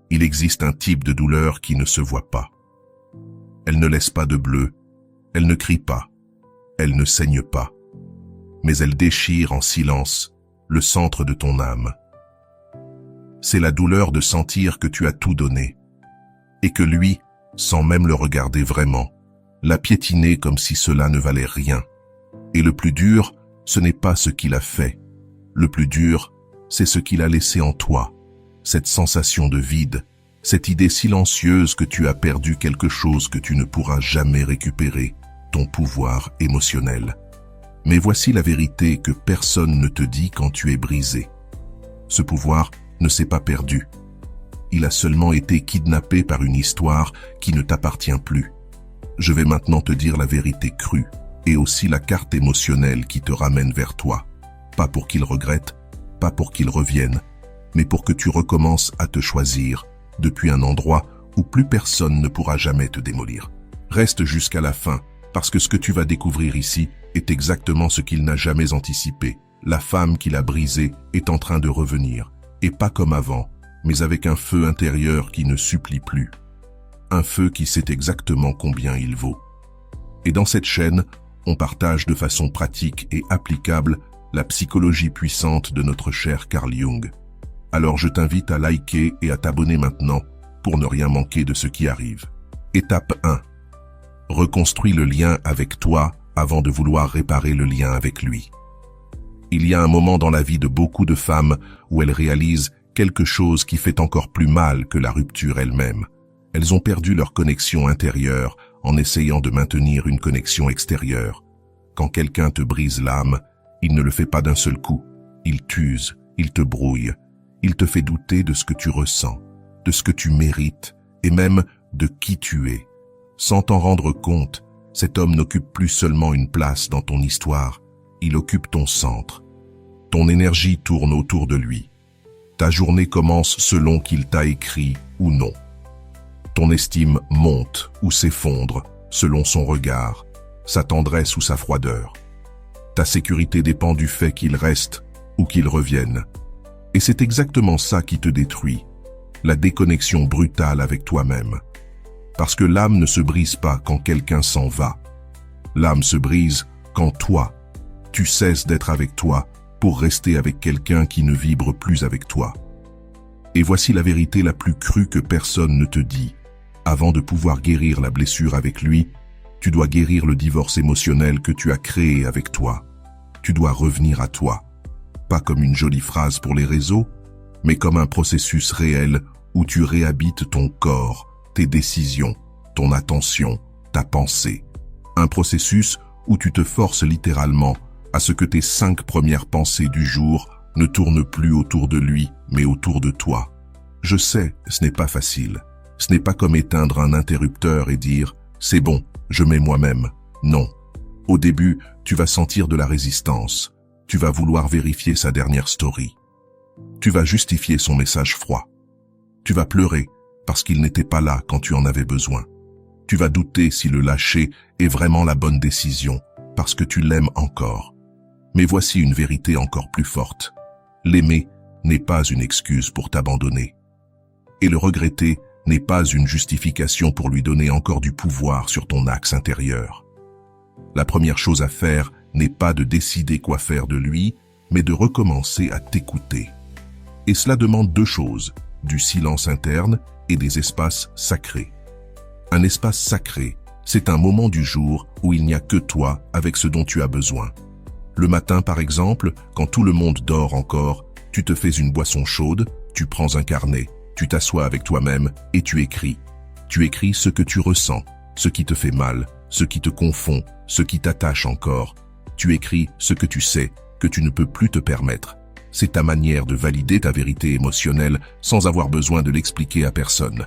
Il existe un type de douleur qui ne se voit pas. Elle ne laisse pas de bleu, elle ne crie pas, elle ne saigne pas, mais elle déchire en silence le centre de ton âme. C'est la douleur de sentir que tu as tout donné, et que lui, sans même le regarder vraiment, l'a piétiné comme si cela ne valait rien. Et le plus dur, ce n'est pas ce qu'il a fait. Le plus dur, c'est ce qu'il a laissé en toi, cette sensation de vide, cette idée silencieuse que tu as perdu quelque chose que tu ne pourras jamais récupérer, ton pouvoir émotionnel. Mais voici la vérité que personne ne te dit quand tu es brisé. Ce pouvoir ne s'est pas perdu. Il a seulement été kidnappé par une histoire qui ne t'appartient plus. Je vais maintenant te dire la vérité crue et aussi la carte émotionnelle qui te ramène vers toi. Pas pour qu'il regrette, pas pour qu'il revienne, mais pour que tu recommences à te choisir depuis un endroit où plus personne ne pourra jamais te démolir. Reste jusqu'à la fin, parce que ce que tu vas découvrir ici est exactement ce qu'il n'a jamais anticipé. La femme qu'il a brisée est en train de revenir, et pas comme avant, mais avec un feu intérieur qui ne supplie plus. Un feu qui sait exactement combien il vaut. Et dans cette chaîne, on partage de façon pratique et applicable la psychologie puissante de notre cher Carl Jung. Alors je t'invite à liker et à t'abonner maintenant pour ne rien manquer de ce qui arrive. Étape 1. Reconstruis le lien avec toi avant de vouloir réparer le lien avec lui. Il y a un moment dans la vie de beaucoup de femmes où elles réalisent quelque chose qui fait encore plus mal que la rupture elle-même. Elles ont perdu leur connexion intérieure en essayant de maintenir une connexion extérieure. Quand quelqu'un te brise l'âme, il ne le fait pas d'un seul coup. Il t'use, il te brouille, il te fait douter de ce que tu ressens, de ce que tu mérites et même de qui tu es. Sans t'en rendre compte, cet homme n'occupe plus seulement une place dans ton histoire, il occupe ton centre. Ton énergie tourne autour de lui. Ta journée commence selon qu'il t'a écrit ou non. Ton estime monte ou s'effondre selon son regard, sa tendresse ou sa froideur. Ta sécurité dépend du fait qu'il reste ou qu'il revienne. Et c'est exactement ça qui te détruit, la déconnexion brutale avec toi-même. Parce que l'âme ne se brise pas quand quelqu'un s'en va. L'âme se brise quand toi, tu cesses d'être avec toi pour rester avec quelqu'un qui ne vibre plus avec toi. Et voici la vérité la plus crue que personne ne te dit. Avant de pouvoir guérir la blessure avec lui, tu dois guérir le divorce émotionnel que tu as créé avec toi. Tu dois revenir à toi. Pas comme une jolie phrase pour les réseaux, mais comme un processus réel où tu réhabites ton corps, tes décisions, ton attention, ta pensée. Un processus où tu te forces littéralement à ce que tes 5 premières pensées du jour ne tournent plus autour de lui, mais autour de toi. Je sais, ce n'est pas facile. Ce n'est pas comme éteindre un interrupteur et dire « c'est bon, je mets moi-même ». Non. Au début, tu vas sentir de la résistance. Tu vas vouloir vérifier sa dernière story. Tu vas justifier son message froid. Tu vas pleurer parce qu'il n'était pas là quand tu en avais besoin. Tu vas douter si le lâcher est vraiment la bonne décision parce que tu l'aimes encore. Mais voici une vérité encore plus forte. L'aimer n'est pas une excuse pour t'abandonner. Et le regretter n'est pas une justification pour lui donner encore du pouvoir sur ton axe intérieur. La première chose à faire n'est pas de décider quoi faire de lui, mais de recommencer à t'écouter. Et cela demande 2 choses, du silence interne et des espaces sacrés. Un espace sacré, c'est un moment du jour où il n'y a que toi avec ce dont tu as besoin. Le matin, par exemple, quand tout le monde dort encore, tu te fais une boisson chaude, tu prends un carnet, tu t'assois avec toi-même et tu écris. Tu écris ce que tu ressens, ce qui te fait mal, ce qui te confond, ce qui t'attache encore. Tu écris ce que tu sais, que tu ne peux plus te permettre. C'est ta manière de valider ta vérité émotionnelle sans avoir besoin de l'expliquer à personne.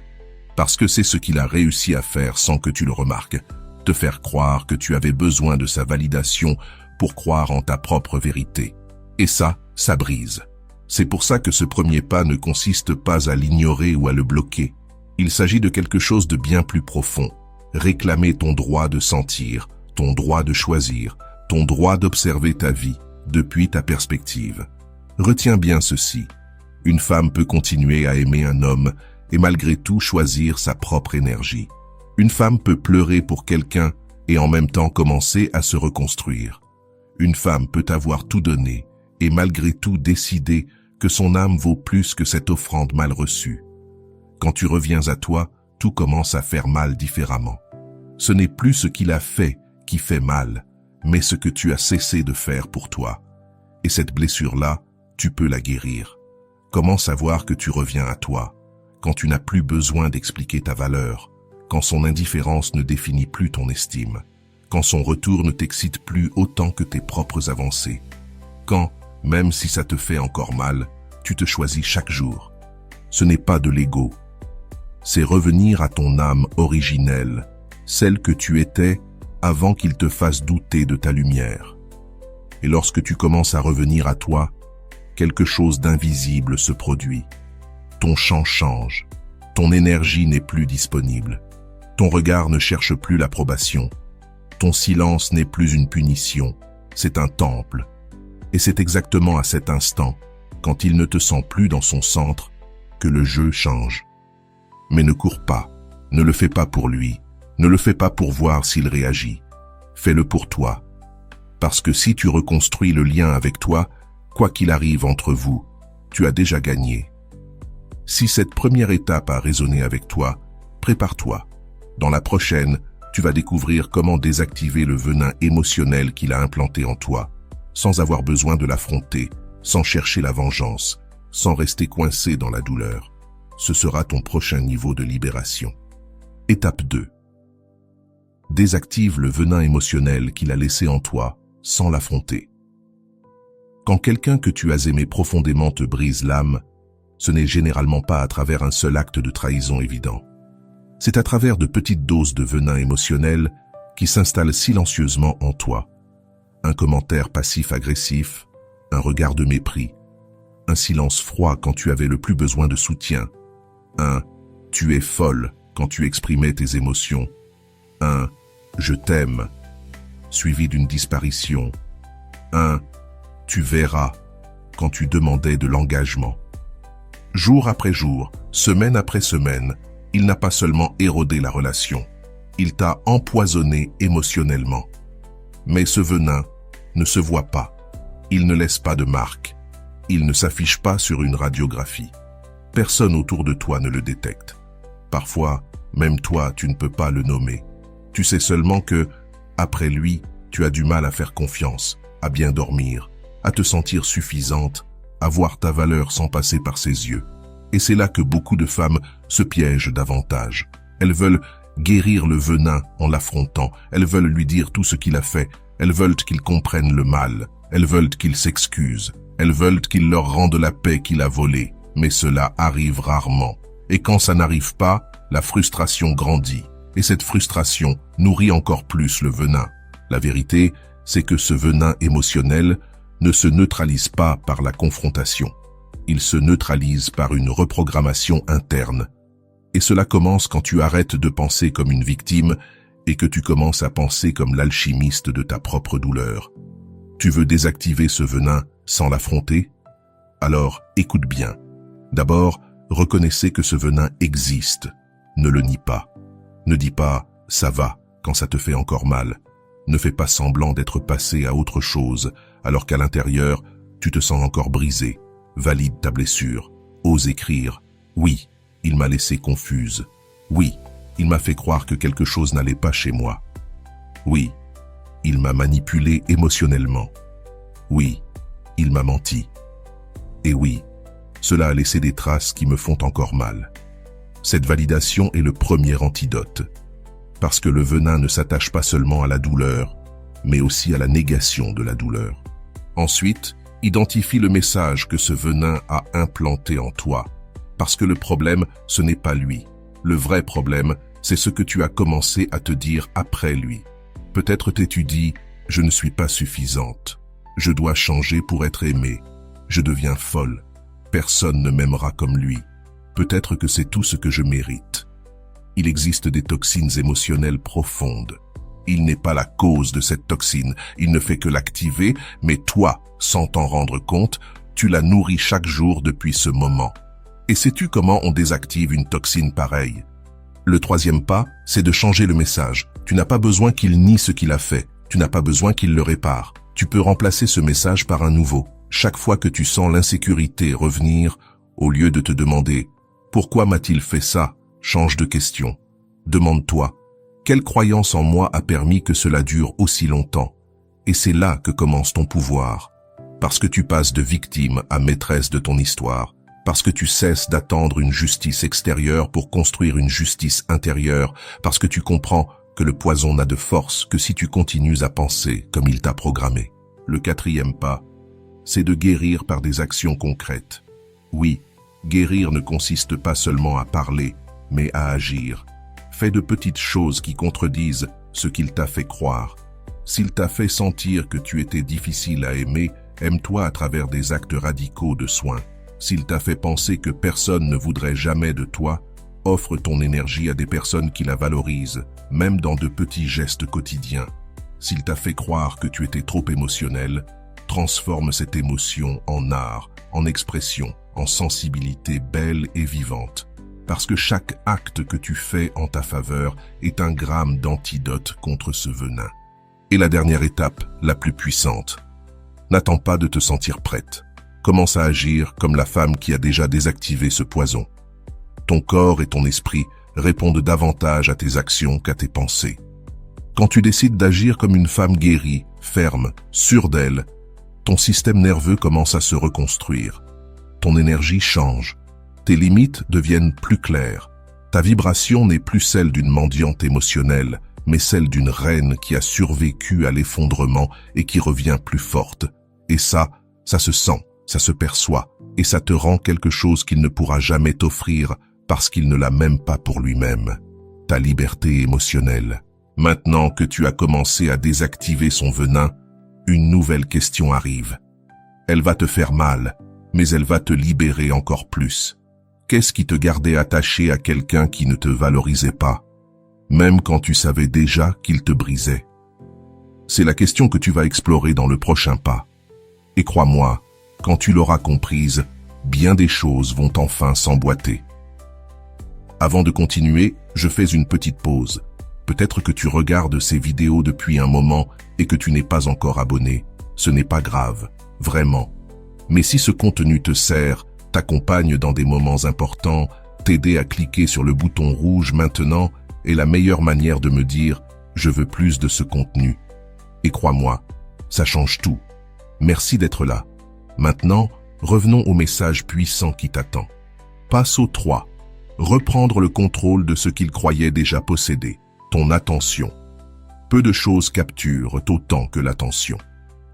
Parce que c'est ce qu'il a réussi à faire sans que tu le remarques. Te faire croire que tu avais besoin de sa validation pour croire en ta propre vérité. Et ça brise. C'est pour ça que ce premier pas ne consiste pas à l'ignorer ou à le bloquer. Il s'agit de quelque chose de bien plus profond. Réclamer ton droit de sentir, ton droit de choisir, ton droit d'observer ta vie depuis ta perspective. Retiens bien ceci. Une femme peut continuer à aimer un homme et malgré tout choisir sa propre énergie. Une femme peut pleurer pour quelqu'un et en même temps commencer à se reconstruire. Une femme peut avoir tout donné et malgré tout décider que son âme vaut plus que cette offrande mal reçue. Quand tu reviens à toi, tout commence à faire mal différemment. Ce n'est plus ce qu'il a fait qui fait mal, mais ce que tu as cessé de faire pour toi. Et cette blessure-là, tu peux la guérir. Comment savoir que tu reviens à toi, quand tu n'as plus besoin d'expliquer ta valeur, quand son indifférence ne définit plus ton estime, quand son retour ne t'excite plus autant que tes propres avancées, quand, même si ça te fait encore mal, tu te choisis chaque jour. Ce n'est pas de l'ego. C'est revenir à ton âme originelle, celle que tu étais avant qu'il te fasse douter de ta lumière. Et lorsque tu commences à revenir à toi, quelque chose d'invisible se produit. Ton champ change, ton énergie n'est plus disponible, ton regard ne cherche plus l'approbation, ton silence n'est plus une punition, c'est un temple. Et c'est exactement à cet instant, quand il ne te sent plus dans son centre, que le jeu change. Mais ne cours pas, ne le fais pas pour lui, ne le fais pas pour voir s'il réagit. Fais-le pour toi. Parce que si tu reconstruis le lien avec toi, quoi qu'il arrive entre vous, tu as déjà gagné. Si cette première étape a résonné avec toi, prépare-toi. Dans la prochaine, tu vas découvrir comment désactiver le venin émotionnel qu'il a implanté en toi, sans avoir besoin de l'affronter, sans chercher la vengeance, sans rester coincé dans la douleur. Ce sera ton prochain niveau de libération. Étape 2. Désactive le venin émotionnel qu'il a laissé en toi, sans l'affronter. Quand quelqu'un que tu as aimé profondément te brise l'âme, ce n'est généralement pas à travers un seul acte de trahison évident. C'est à travers de petites doses de venin émotionnel qui s'installent silencieusement en toi. Un commentaire passif-agressif, un regard de mépris, un silence froid quand tu avais le plus besoin de soutien, un « tu es folle » quand tu exprimais tes émotions, un « je t'aime » suivi d'une disparition, un « tu verras » quand tu demandais de l'engagement. Jour après jour, semaine après semaine, il n'a pas seulement érodé la relation, il t'a empoisonné émotionnellement. Mais ce venin ne se voit pas, il ne laisse pas de marque, il ne s'affiche pas sur une radiographie. Personne autour de toi ne le détecte. Parfois, même toi, tu ne peux pas le nommer. Tu sais seulement que, après lui, tu as du mal à faire confiance, à bien dormir, à te sentir suffisante, à voir ta valeur sans passer par ses yeux. Et c'est là que beaucoup de femmes se piègent davantage. Elles veulent guérir le venin en l'affrontant, elles veulent lui dire tout ce qu'il a fait, elles veulent qu'il comprenne le mal, elles veulent qu'il s'excuse, elles veulent qu'il leur rende la paix qu'il a volée. Mais cela arrive rarement. Et quand ça n'arrive pas, la frustration grandit. Et cette frustration nourrit encore plus le venin. La vérité, c'est que ce venin émotionnel ne se neutralise pas par la confrontation. Il se neutralise par une reprogrammation interne. Et cela commence quand tu arrêtes de penser comme une victime et que tu commences à penser comme l'alchimiste de ta propre douleur. Tu veux désactiver ce venin sans l'affronter? Alors, écoute bien. D'abord, reconnaissez que ce venin existe. Ne le nie pas. Ne dis pas « ça va » quand ça te fait encore mal. Ne fais pas semblant d'être passé à autre chose, alors qu'à l'intérieur, tu te sens encore brisé. Valide ta blessure. Ose écrire « oui, il m'a laissé confuse. Oui, il m'a fait croire que quelque chose n'allait pas chez moi. Oui, il m'a manipulé émotionnellement. Oui, il m'a menti. Et oui, cela a laissé des traces qui me font encore mal. » Cette validation est le premier antidote, parce que le venin ne s'attache pas seulement à la douleur, mais aussi à la négation de la douleur. Ensuite, identifie le message que ce venin a implanté en toi, parce que le problème, ce n'est pas lui. Le vrai problème, c'est ce que tu as commencé à te dire après lui. Peut-être t'es-tu dit « je ne suis pas suffisante, je dois changer pour être aimée, je deviens folle. Personne ne m'aimera comme lui. Peut-être que c'est tout ce que je mérite. » Il existe des toxines émotionnelles profondes. Il n'est pas la cause de cette toxine, il ne fait que l'activer, mais toi, sans t'en rendre compte, tu la nourris chaque jour depuis ce moment. Et sais-tu comment on désactive une toxine pareille? Le troisième pas, c'est de changer le message. Tu n'as pas besoin qu'il nie ce qu'il a fait. Tu n'as pas besoin qu'il le répare. Tu peux remplacer ce message par un nouveau. Chaque fois que tu sens l'insécurité revenir, au lieu de te demander « Pourquoi m'a-t-il fait ça ?» change de question. Demande-toi « Quelle croyance en moi a permis que cela dure aussi longtemps ?» Et c'est là que commence ton pouvoir. Parce que tu passes de victime à maîtresse de ton histoire. Parce que tu cesses d'attendre une justice extérieure pour construire une justice intérieure. Parce que tu comprends que le poison n'a de force que si tu continues à penser comme il t'a programmé. Le quatrième pas, c'est de guérir par des actions concrètes. Oui, guérir ne consiste pas seulement à parler, mais à agir. Fais de petites choses qui contredisent ce qu'il t'a fait croire. S'il t'a fait sentir que tu étais difficile à aimer, aime-toi à travers des actes radicaux de soin. S'il t'a fait penser que personne ne voudrait jamais de toi, offre ton énergie à des personnes qui la valorisent, même dans de petits gestes quotidiens. S'il t'a fait croire que tu étais trop émotionnel, transforme cette émotion en art, en expression, en sensibilité belle et vivante. Parce que chaque acte que tu fais en ta faveur est un gramme d'antidote contre ce venin. Et la dernière étape, la plus puissante. N'attends pas de te sentir prête. Commence à agir comme la femme qui a déjà désactivé ce poison. Ton corps et ton esprit répondent davantage à tes actions qu'à tes pensées. Quand tu décides d'agir comme une femme guérie, ferme, sûre d'elle, ton système nerveux commence à se reconstruire. Ton énergie change. Tes limites deviennent plus claires. Ta vibration n'est plus celle d'une mendiante émotionnelle, mais celle d'une reine qui a survécu à l'effondrement et qui revient plus forte. Et ça se sent, ça se perçoit, et ça te rend quelque chose qu'il ne pourra jamais t'offrir parce qu'il ne l'a même pas pour lui-même. Ta liberté émotionnelle. Maintenant que tu as commencé à désactiver son venin, une nouvelle question arrive. Elle va te faire mal, mais elle va te libérer encore plus. Qu'est-ce qui te gardait attaché à quelqu'un qui ne te valorisait pas, même quand tu savais déjà qu'il te brisait? C'est la question que tu vas explorer dans le prochain pas. Et crois-moi, quand tu l'auras comprise, bien des choses vont enfin s'emboîter. Avant de continuer, je fais une petite pause. Peut-être que tu regardes ces vidéos depuis un moment et que tu n'es pas encore abonné. Ce n'est pas grave, vraiment. Mais si ce contenu te sert, t'accompagne dans des moments importants, t'aider à cliquer sur le bouton rouge maintenant est la meilleure manière de me dire « Je veux plus de ce contenu ». Et crois-moi, ça change tout. Merci d'être là. Maintenant, revenons au message puissant qui t'attend. Passe au 3. Reprendre le contrôle de ce qu'il croyait déjà posséder. Ton attention. Peu de choses capturent autant que l'attention.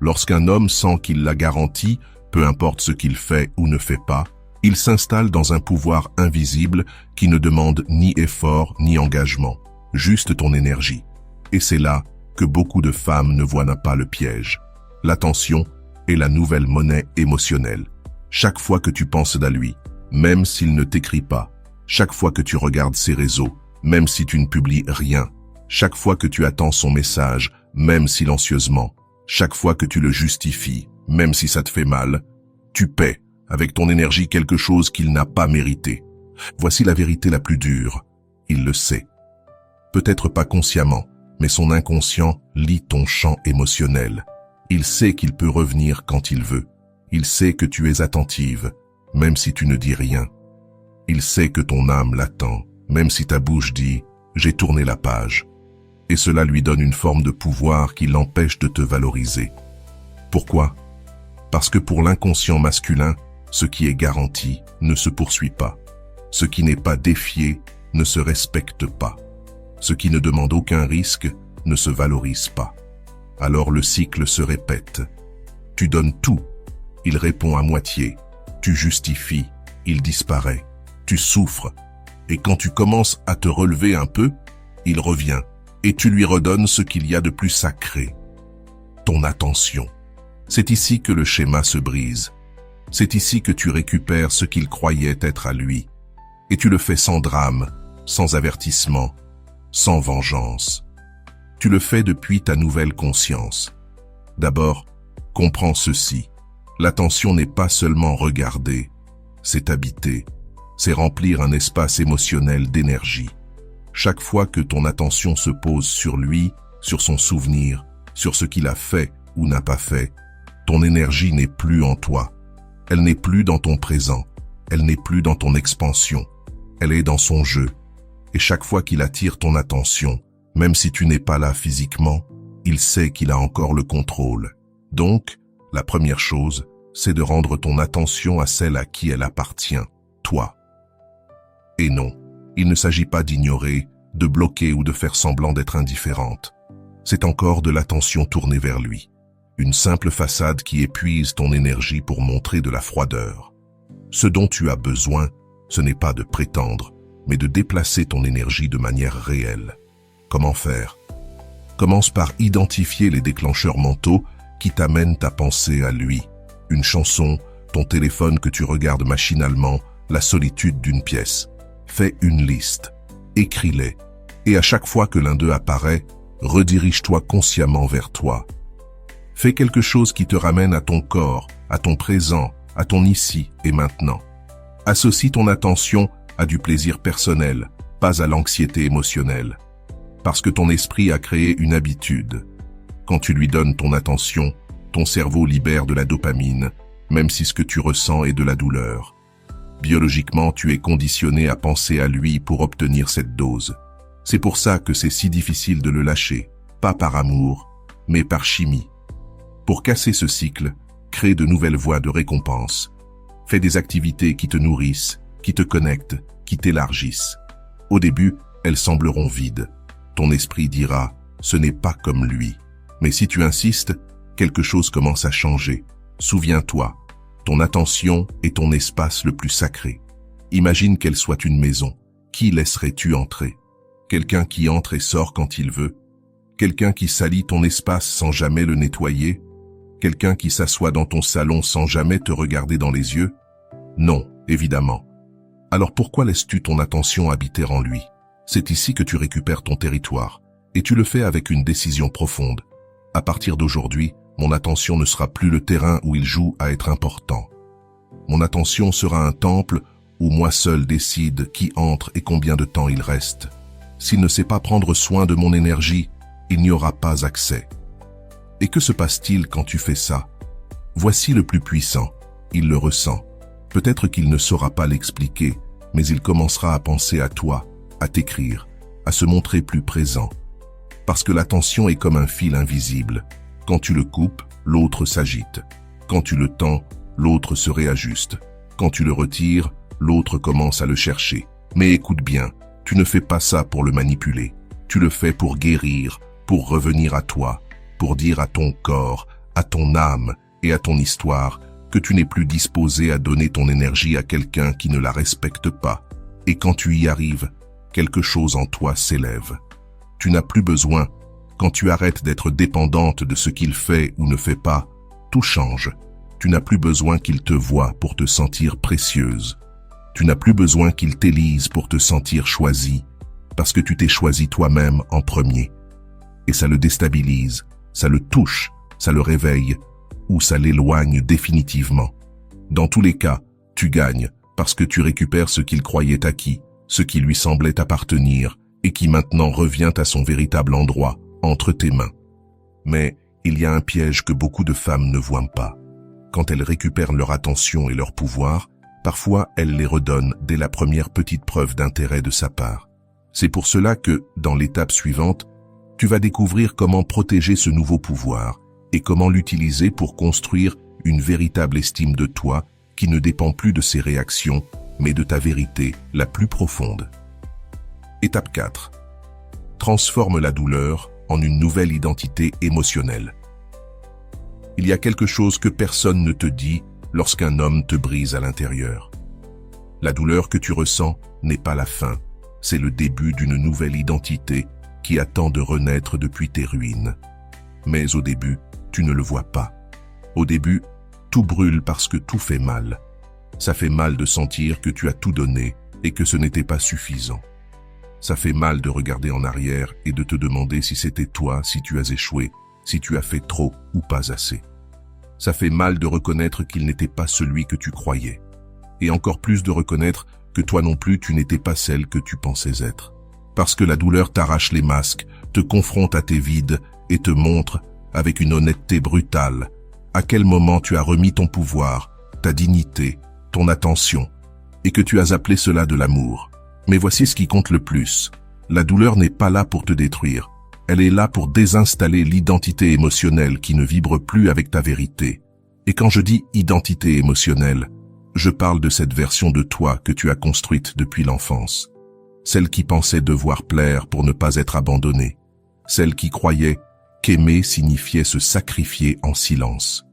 Lorsqu'un homme sent qu'il la garantit, peu importe ce qu'il fait ou ne fait pas, il s'installe dans un pouvoir invisible qui ne demande ni effort ni engagement, juste ton énergie. Et c'est là que beaucoup de femmes ne voient pas le piège. L'attention est la nouvelle monnaie émotionnelle. Chaque fois que tu penses à lui, même s'il ne t'écrit pas, chaque fois que tu regardes ses réseaux, même si tu ne publies rien, chaque fois que tu attends son message, même silencieusement, chaque fois que tu le justifies, même si ça te fait mal, tu paies avec ton énergie quelque chose qu'il n'a pas mérité. Voici la vérité la plus dure. Il le sait. Peut-être pas consciemment, mais son inconscient lit ton champ émotionnel. Il sait qu'il peut revenir quand il veut. Il sait que tu es attentive, même si tu ne dis rien. Il sait que ton âme l'attend, même si ta bouche dit « j'ai tourné la page ». Et cela lui donne une forme de pouvoir qui l'empêche de te valoriser. Pourquoi? Parce que pour l'inconscient masculin, ce qui est garanti ne se poursuit pas. Ce qui n'est pas défié ne se respecte pas. Ce qui ne demande aucun risque ne se valorise pas. Alors le cycle se répète. Tu donnes tout, il répond à moitié. Tu justifies, il disparaît. Tu souffres, et quand tu commences à te relever un peu, il revient, et tu lui redonnes ce qu'il y a de plus sacré. Ton attention. C'est ici que le schéma se brise. C'est ici que tu récupères ce qu'il croyait être à lui. Et tu le fais sans drame, sans avertissement, sans vengeance. Tu le fais depuis ta nouvelle conscience. D'abord, comprends ceci. L'attention n'est pas seulement regarder, c'est habiter. c'est remplir un espace émotionnel d'énergie. Chaque fois que ton attention se pose sur lui, sur son souvenir, sur ce qu'il a fait ou n'a pas fait, ton énergie n'est plus en toi. Elle n'est plus dans ton présent. Elle n'est plus dans ton expansion. Elle est dans son jeu. Et chaque fois qu'il attire ton attention, même si tu n'es pas là physiquement, il sait qu'il a encore le contrôle. Donc, la première chose, c'est de rendre ton attention à celle à qui elle appartient, toi. Et non, il ne s'agit pas d'ignorer, de bloquer ou de faire semblant d'être indifférente. C'est encore de l'attention tournée vers lui. Une simple façade qui épuise ton énergie pour montrer de la froideur. Ce dont tu as besoin, ce n'est pas de prétendre, mais de déplacer ton énergie de manière réelle. Comment faire? Commence par identifier les déclencheurs mentaux qui t'amènent à penser à lui. Une chanson, ton téléphone que tu regardes machinalement, la solitude d'une pièce. Fais une liste, écris-les, et à chaque fois que l'un d'eux apparaît, redirige-toi consciemment vers toi. Fais quelque chose qui te ramène à ton corps, à ton présent, à ton ici et maintenant. Associe ton attention à du plaisir personnel, pas à l'anxiété émotionnelle. Parce que ton esprit a créé une habitude. Quand tu lui donnes ton attention, ton cerveau libère de la dopamine, même si ce que tu ressens est de la douleur. Biologiquement, tu es conditionné à penser à lui pour obtenir cette dose. C'est pour ça que c'est si difficile de le lâcher, pas par amour, mais par chimie. Pour casser ce cycle, crée de nouvelles voies de récompense. Fais des activités qui te nourrissent, qui te connectent, qui t'élargissent. Au début, elles sembleront vides. Ton esprit dira « ce n'est pas comme lui ». Mais si tu insistes, quelque chose commence à changer. Souviens-toi, ton attention est ton espace le plus sacré. Imagine qu'elle soit une maison. Qui laisserais-tu entrer? Quelqu'un qui entre et sort quand il veut? Quelqu'un qui salit ton espace sans jamais le nettoyer? Quelqu'un qui s'assoit dans ton salon sans jamais te regarder dans les yeux? Non, évidemment. Alors pourquoi laisses-tu ton attention habiter en lui? C'est ici que tu récupères ton territoire, et tu le fais avec une décision profonde. À partir d'aujourd'hui, mon attention ne sera plus le terrain où il joue à être important. Mon attention sera un temple où moi seul décide qui entre et combien de temps il reste. S'il ne sait pas prendre soin de mon énergie, il n'y aura pas accès. Et que se passe-t-il quand tu fais ça? Voici le plus puissant. Il le ressent. Peut-être qu'il ne saura pas l'expliquer, mais il commencera à penser à toi, à t'écrire, à se montrer plus présent. Parce que l'attention est comme un fil invisible. Quand tu le coupes, l'autre s'agite. Quand tu le tends, l'autre se réajuste. Quand tu le retires, l'autre commence à le chercher. Mais écoute bien, tu ne fais pas ça pour le manipuler. Tu le fais pour guérir, pour revenir à toi, pour dire à ton corps, à ton âme et à ton histoire que tu n'es plus disposé à donner ton énergie à quelqu'un qui ne la respecte pas. Et quand tu y arrives, quelque chose en toi s'élève. Tu n'as plus besoin. Quand tu arrêtes d'être dépendante de ce qu'il fait ou ne fait pas, tout change. Tu n'as plus besoin qu'il te voie pour te sentir précieuse. Tu n'as plus besoin qu'il t'élise pour te sentir choisie, parce que tu t'es choisie toi-même en premier. Et ça le déstabilise, ça le touche, ça le réveille, ou ça l'éloigne définitivement. Dans tous les cas, tu gagnes, parce que tu récupères ce qu'il croyait acquis, ce qui lui semblait appartenir, et qui maintenant revient à son véritable endroit, entre tes mains. Mais il y a un piège que beaucoup de femmes ne voient pas. Quand elles récupèrent leur attention et leur pouvoir, parfois elles les redonnent dès la première petite preuve d'intérêt de sa part. C'est pour cela que, dans l'étape suivante, tu vas découvrir comment protéger ce nouveau pouvoir et comment l'utiliser pour construire une véritable estime de toi qui ne dépend plus de ses réactions, mais de ta vérité la plus profonde. Étape 4. Transforme la douleur en une nouvelle identité émotionnelle. Il y a quelque chose que personne ne te dit lorsqu'un homme te brise à l'intérieur. La douleur que tu ressens n'est pas la fin, c'est le début d'une nouvelle identité qui attend de renaître depuis tes ruines. Mais au début, tu ne le vois pas. Au début, tout brûle parce que tout fait mal. Ça fait mal de sentir que tu as tout donné et que ce n'était pas suffisant. Ça fait mal de regarder en arrière et de te demander si c'était toi, si tu as échoué, si tu as fait trop ou pas assez. Ça fait mal de reconnaître qu'il n'était pas celui que tu croyais. Et encore plus de reconnaître que toi non plus tu n'étais pas celle que tu pensais être. Parce que la douleur t'arrache les masques, te confronte à tes vides et te montre, avec une honnêteté brutale, à quel moment tu as remis ton pouvoir, ta dignité, ton attention, et que tu as appelé cela de l'amour. Mais voici ce qui compte le plus. La douleur n'est pas là pour te détruire. Elle est là pour désinstaller l'identité émotionnelle qui ne vibre plus avec ta vérité. Et quand je dis identité émotionnelle, je parle de cette version de toi que tu as construite depuis l'enfance. Celle qui pensait devoir plaire pour ne pas être abandonnée. Celle qui croyait qu'aimer signifiait se sacrifier en silence.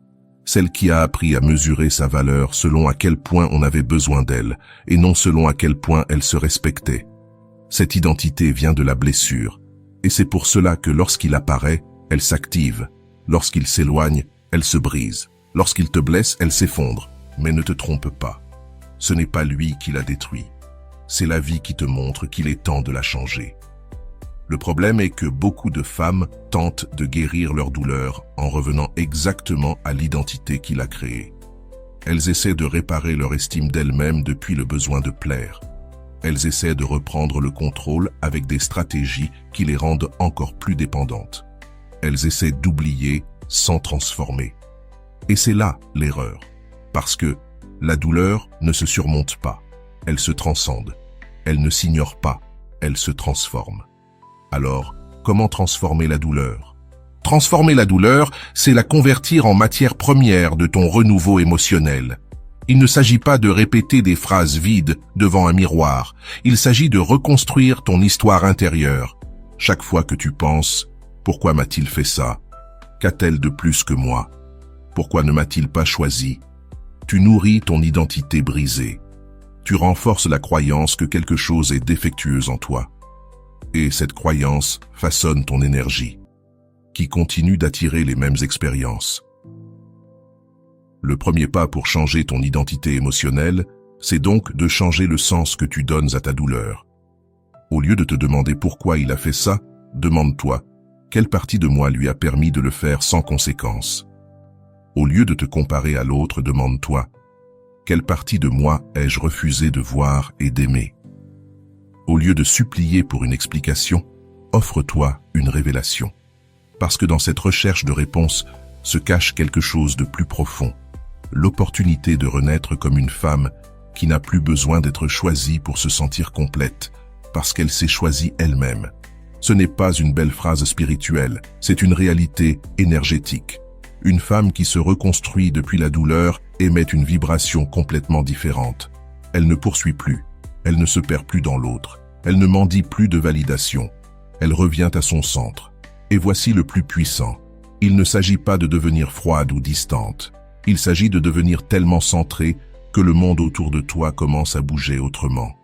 Celle qui a appris à mesurer sa valeur selon à quel point on avait besoin d'elle, et non selon à quel point elle se respectait. Cette identité vient de la blessure, et c'est pour cela que lorsqu'il apparaît, elle s'active. Lorsqu'il s'éloigne, elle se brise. Lorsqu'il te blesse, elle s'effondre. Mais ne te trompe pas. Ce n'est pas lui qui l'a détruit. C'est la vie qui te montre qu'il est temps de la changer. Le problème est que beaucoup de femmes tentent de guérir leur douleur en revenant exactement à l'identité qui l'a créée. Elles essaient de réparer leur estime d'elles-mêmes depuis le besoin de plaire. Elles essaient de reprendre le contrôle avec des stratégies qui les rendent encore plus dépendantes. Elles essaient d'oublier sans transformer. Et c'est là l'erreur. Parce que la douleur ne se surmonte pas. Elle se transcende. Elle ne s'ignore pas. Elle se transforme. Alors, comment transformer la douleur? Transformer la douleur, c'est la convertir en matière première de ton renouveau émotionnel. Il ne s'agit pas de répéter des phrases vides devant un miroir. Il s'agit de reconstruire ton histoire intérieure. Chaque fois que tu penses, pourquoi m'a-t-il fait ça? Qu'a-t-elle de plus que moi? Pourquoi ne m'a-t-il pas choisi? Tu nourris ton identité brisée. Tu renforces la croyance que quelque chose est défectueux en toi. Et cette croyance façonne ton énergie, qui continue d'attirer les mêmes expériences. Le premier pas pour changer ton identité émotionnelle, c'est donc de changer le sens que tu donnes à ta douleur. Au lieu de te demander pourquoi il a fait ça, demande-toi, quelle partie de moi lui a permis de le faire sans conséquence? Au lieu de te comparer à l'autre, demande-toi, quelle partie de moi ai-je refusé de voir et d'aimer? Au lieu de supplier pour une explication, offre-toi une révélation. Parce que dans cette recherche de réponse se cache quelque chose de plus profond. L'opportunité de renaître comme une femme qui n'a plus besoin d'être choisie pour se sentir complète, parce qu'elle s'est choisie elle-même. Ce n'est pas une belle phrase spirituelle, c'est une réalité énergétique. Une femme qui se reconstruit depuis la douleur émet une vibration complètement différente. Elle ne poursuit plus, elle ne se perd plus dans l'autre, elle ne mendie plus de validation, elle revient à son centre. Et voici le plus puissant. Il ne s'agit pas de devenir froide ou distante. Il s'agit de devenir tellement centré que le monde autour de toi commence à bouger autrement.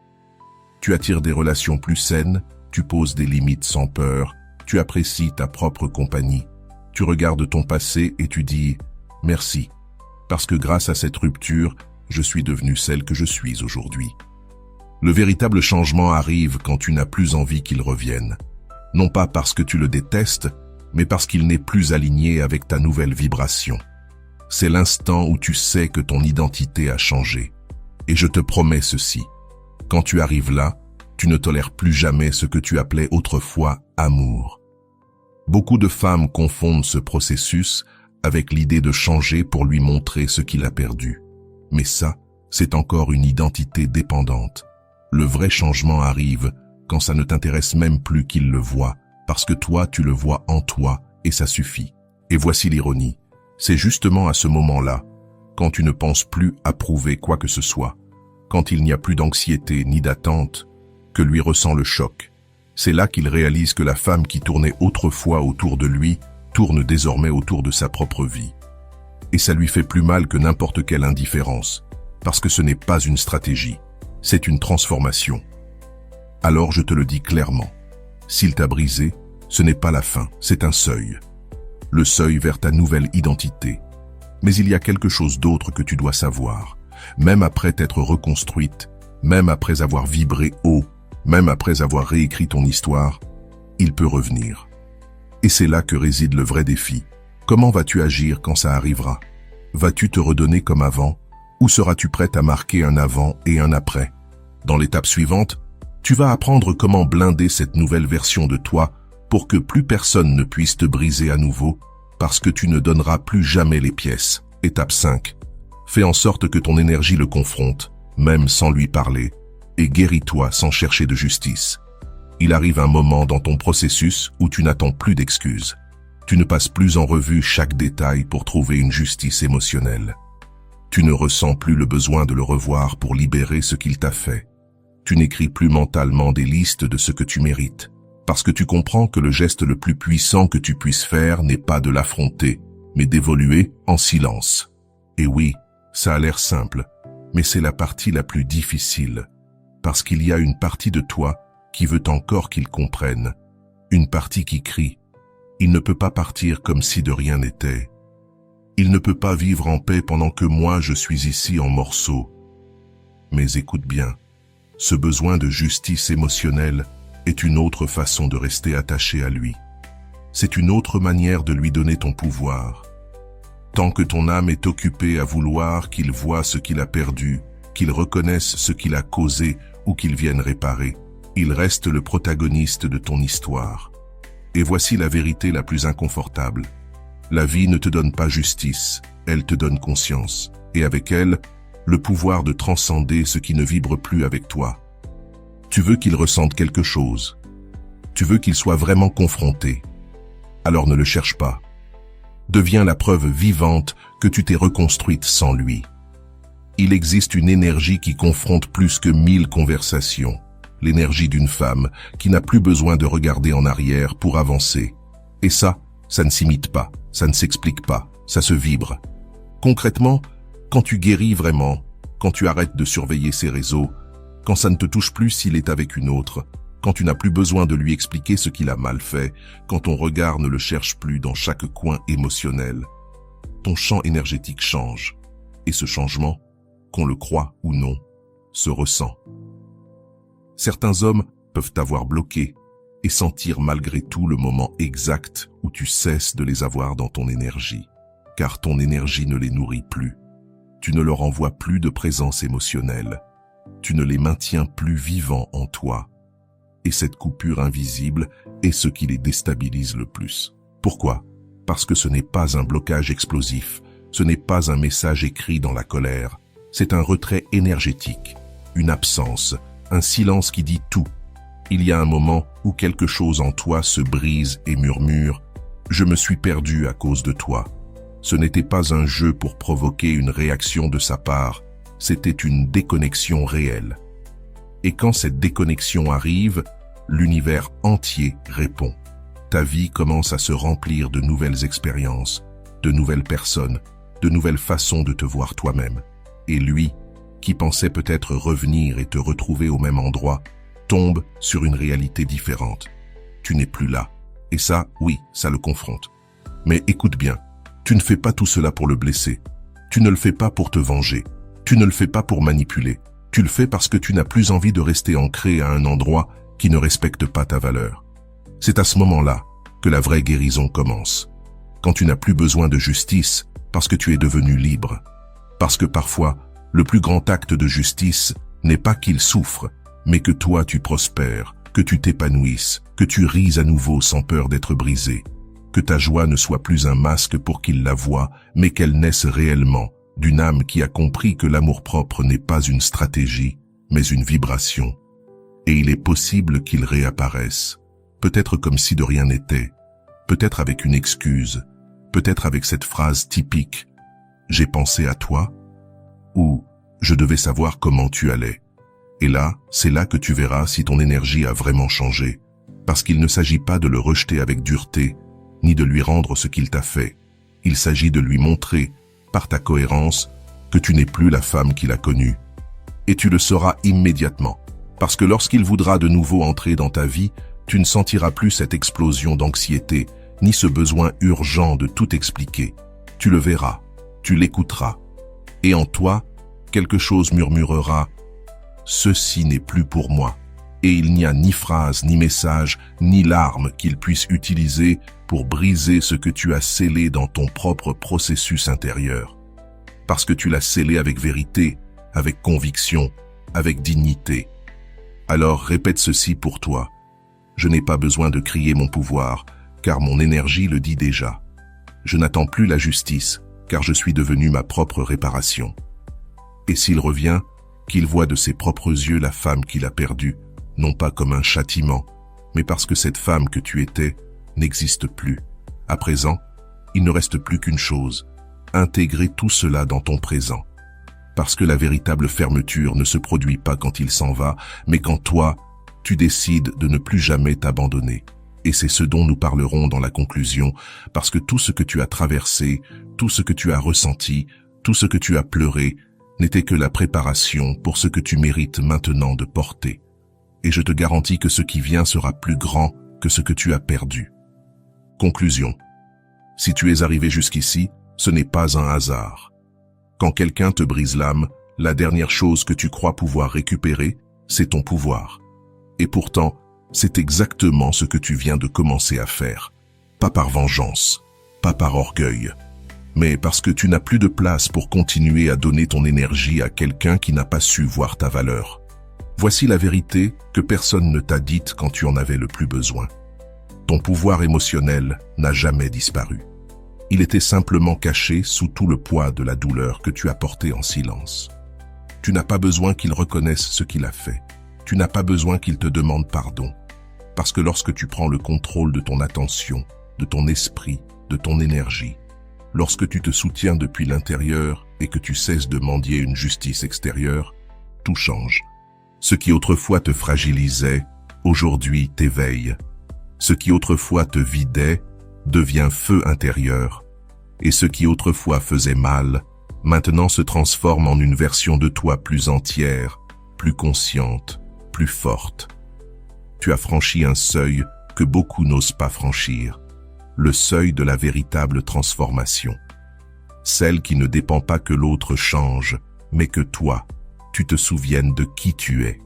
Tu attires des relations plus saines, tu poses des limites sans peur, tu apprécies ta propre compagnie. Tu regardes ton passé et tu dis « Merci », parce que grâce à cette rupture, je suis devenue celle que je suis aujourd'hui. Le véritable changement arrive quand tu n'as plus envie qu'il revienne. Non pas parce que tu le détestes, mais parce qu'il n'est plus aligné avec ta nouvelle vibration. C'est l'instant où tu sais que ton identité a changé. Et je te promets ceci. Quand tu arrives là, tu ne tolères plus jamais ce que tu appelais autrefois amour. Beaucoup de femmes confondent ce processus avec l'idée de changer pour lui montrer ce qu'il a perdu. Mais ça, c'est encore une identité dépendante. Le vrai changement arrive quand ça ne t'intéresse même plus qu'il le voit, parce que toi, tu le vois en toi et ça suffit. Et voici l'ironie. C'est justement à ce moment-là, quand tu ne penses plus à prouver quoi que ce soit, quand il n'y a plus d'anxiété ni d'attente, que lui ressent le choc. C'est là qu'il réalise que la femme qui tournait autrefois autour de lui tourne désormais autour de sa propre vie. Et ça lui fait plus mal que n'importe quelle indifférence, parce que ce n'est pas une stratégie, c'est une transformation. Alors je te le dis clairement, s'il t'a brisé, ce n'est pas la fin, c'est un seuil. Le seuil vers ta nouvelle identité. Mais il y a quelque chose d'autre que tu dois savoir. Même après t'être reconstruite, même après avoir vibré haut, même après avoir réécrit ton histoire, il peut revenir. Et c'est là que réside le vrai défi. Comment vas-tu agir quand ça arrivera? Vas-tu te redonner comme avant? Ou seras-tu prête à marquer un avant et un après? Dans l'étape suivante, tu vas apprendre comment blinder cette nouvelle version de toi pour que plus personne ne puisse te briser à nouveau, parce que tu ne donneras plus jamais les pièces. Étape 5. Fais en sorte que ton énergie le confronte, même sans lui parler, et guéris-toi sans chercher de justice. Il arrive un moment dans ton processus où tu n'attends plus d'excuses. Tu ne passes plus en revue chaque détail pour trouver une justice émotionnelle. Tu ne ressens plus le besoin de le revoir pour libérer ce qu'il t'a fait. Tu n'écris plus mentalement des listes de ce que tu mérites, parce que tu comprends que le geste le plus puissant que tu puisses faire n'est pas de l'affronter, mais d'évoluer en silence. Et oui, ça a l'air simple, mais c'est la partie la plus difficile, parce qu'il y a une partie de toi qui veut encore qu'il comprenne, une partie qui crie. Il ne peut pas partir comme si de rien n'était. Il ne peut pas vivre en paix pendant que moi je suis ici en morceaux. Mais écoute bien, ce besoin de justice émotionnelle est une autre façon de rester attaché à lui. C'est une autre manière de lui donner ton pouvoir. Tant que ton âme est occupée à vouloir qu'il voie ce qu'il a perdu, qu'il reconnaisse ce qu'il a causé ou qu'il vienne réparer, il reste le protagoniste de ton histoire. Et voici la vérité la plus inconfortable. La vie ne te donne pas justice, elle te donne conscience, et avec elle, le pouvoir de transcender ce qui ne vibre plus avec toi. Tu veux qu'il ressente quelque chose. Tu veux qu'il soit vraiment confronté. Alors ne le cherche pas. Deviens la preuve vivante que tu t'es reconstruite sans lui. Il existe une énergie qui confronte plus que 1000 conversations. L'énergie d'une femme qui n'a plus besoin de regarder en arrière pour avancer. Et ça ne s'imite pas, ça ne s'explique pas, ça se vibre. Concrètement, quand tu guéris vraiment, quand tu arrêtes de surveiller ses réseaux, quand ça ne te touche plus s'il est avec une autre, quand tu n'as plus besoin de lui expliquer ce qu'il a mal fait, quand ton regard ne le cherche plus dans chaque coin émotionnel, ton champ énergétique change. Et ce changement, qu'on le croie ou non, se ressent. Certains hommes peuvent t'avoir bloqué et sentir malgré tout le moment exact où tu cesses de les avoir dans ton énergie, car ton énergie ne les nourrit plus. Tu ne leur envoies plus de présence émotionnelle. Tu ne les maintiens plus vivants en toi. Et cette coupure invisible est ce qui les déstabilise le plus. Pourquoi? Parce que ce n'est pas un blocage explosif, ce n'est pas un message écrit dans la colère, c'est un retrait énergétique, une absence, un silence qui dit tout. Il y a un moment où quelque chose en toi se brise et murmure « Je me suis perdu à cause de toi ». Ce n'était pas un jeu pour provoquer une réaction de sa part, c'était une déconnexion réelle. Et quand cette déconnexion arrive, l'univers entier répond. Ta vie commence à se remplir de nouvelles expériences, de nouvelles personnes, de nouvelles façons de te voir toi-même. Et lui, qui pensait peut-être revenir et te retrouver au même endroit, tombe sur une réalité différente. Tu n'es plus là. Et ça, oui, ça le confronte. Mais écoute bien, tu ne fais pas tout cela pour le blesser. Tu ne le fais pas pour te venger. Tu ne le fais pas pour manipuler. Tu le fais parce que tu n'as plus envie de rester ancré à un endroit qui ne respecte pas ta valeur. C'est à ce moment-là que la vraie guérison commence. Quand tu n'as plus besoin de justice parce que tu es devenu libre. Parce que parfois, le plus grand acte de justice n'est pas qu'il souffre, mais que toi tu prospères, que tu t'épanouisses, que tu ris à nouveau sans peur d'être brisé, que ta joie ne soit plus un masque pour qu'il la voie, mais qu'elle naisse réellement d'une âme qui a compris que l'amour-propre n'est pas une stratégie, mais une vibration. Et il est possible qu'il réapparaisse, peut-être comme si de rien n'était, peut-être avec une excuse, peut-être avec cette phrase typique « J'ai pensé à toi » ou « Je devais savoir comment tu allais ». Et là, c'est là que tu verras si ton énergie a vraiment changé, parce qu'il ne s'agit pas de le rejeter avec dureté, ni de lui rendre ce qu'il t'a fait. Il s'agit de lui montrer, par ta cohérence, que tu n'es plus la femme qu'il a connue. Et tu le sauras immédiatement, parce que lorsqu'il voudra de nouveau entrer dans ta vie, tu ne sentiras plus cette explosion d'anxiété, ni ce besoin urgent de tout expliquer. Tu le verras, tu l'écouteras. Et en toi, quelque chose murmurera « Ceci n'est plus pour moi ». Et il n'y a ni phrase, ni message, ni larmes qu'il puisse utiliser pour briser ce que tu as scellé dans ton propre processus intérieur. Parce que tu l'as scellé avec vérité, avec conviction, avec dignité. Alors répète ceci pour toi. Je n'ai pas besoin de crier mon pouvoir, car mon énergie le dit déjà. Je n'attends plus la justice, car je suis devenu ma propre réparation. Et s'il revient, qu'il voit de ses propres yeux la femme qu'il a perdue, non pas comme un châtiment, mais parce que cette femme que tu étais n'existe plus. À présent, il ne reste plus qu'une chose, intégrer tout cela dans ton présent. Parce que la véritable fermeture ne se produit pas quand il s'en va, mais quand toi, tu décides de ne plus jamais t'abandonner. Et c'est ce dont nous parlerons dans la conclusion, parce que tout ce que tu as traversé, tout ce que tu as ressenti, tout ce que tu as pleuré, n'était que la préparation pour ce que tu mérites maintenant de porter. Et je te garantis que ce qui vient sera plus grand que ce que tu as perdu. Conclusion. Si tu es arrivé jusqu'ici, ce n'est pas un hasard. Quand quelqu'un te brise l'âme, la dernière chose que tu crois pouvoir récupérer, c'est ton pouvoir. Et pourtant, c'est exactement ce que tu viens de commencer à faire. Pas par vengeance, pas par orgueil, mais parce que tu n'as plus de place pour continuer à donner ton énergie à quelqu'un qui n'a pas su voir ta valeur. Voici la vérité que personne ne t'a dite quand tu en avais le plus besoin. Ton pouvoir émotionnel n'a jamais disparu. Il était simplement caché sous tout le poids de la douleur que tu as portée en silence. Tu n'as pas besoin qu'il reconnaisse ce qu'il a fait. Tu n'as pas besoin qu'il te demande pardon. Parce que lorsque tu prends le contrôle de ton attention, de ton esprit, de ton énergie, lorsque tu te soutiens depuis l'intérieur et que tu cesses de mendier une justice extérieure, tout change. Ce qui autrefois te fragilisait, aujourd'hui t'éveille. Ce qui autrefois te vidait, devient feu intérieur, et ce qui autrefois faisait mal, maintenant se transforme en une version de toi plus entière, plus consciente, plus forte. Tu as franchi un seuil que beaucoup n'osent pas franchir, le seuil de la véritable transformation. Celle qui ne dépend pas que l'autre change, mais que toi, tu te souviennes de qui tu es.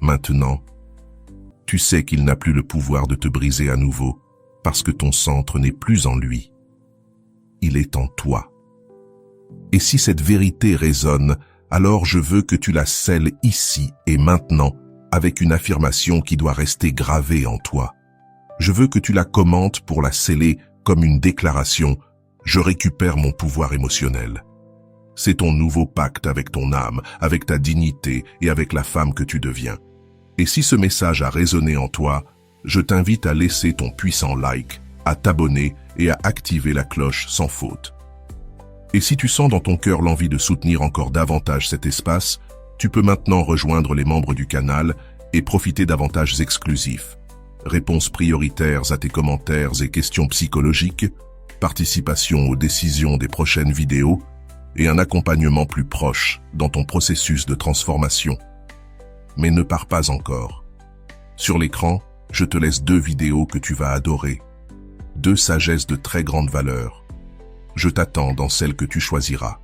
Maintenant, tu sais qu'il n'a plus le pouvoir de te briser à nouveau, parce que ton centre n'est plus en lui. Il est en toi. Et si cette vérité résonne, alors je veux que tu la scelles ici et maintenant avec une affirmation qui doit rester gravée en toi. Je veux que tu la commentes pour la sceller comme une déclaration « Je récupère mon pouvoir émotionnel ». C'est ton nouveau pacte avec ton âme, avec ta dignité et avec la femme que tu deviens. Et si ce message a résonné en toi, je t'invite à laisser ton puissant like, à t'abonner et à activer la cloche sans faute. Et si tu sens dans ton cœur l'envie de soutenir encore davantage cet espace, tu peux maintenant rejoindre les membres du canal et profiter d'avantages exclusifs. Réponses prioritaires à tes commentaires et questions psychologiques, participation aux décisions des prochaines vidéos et un accompagnement plus proche dans ton processus de transformation. Mais ne pars pas encore. Sur l'écran, je te laisse 2 vidéos que tu vas adorer. 2 sagesses de très grande valeur. Je t'attends dans celle que tu choisiras.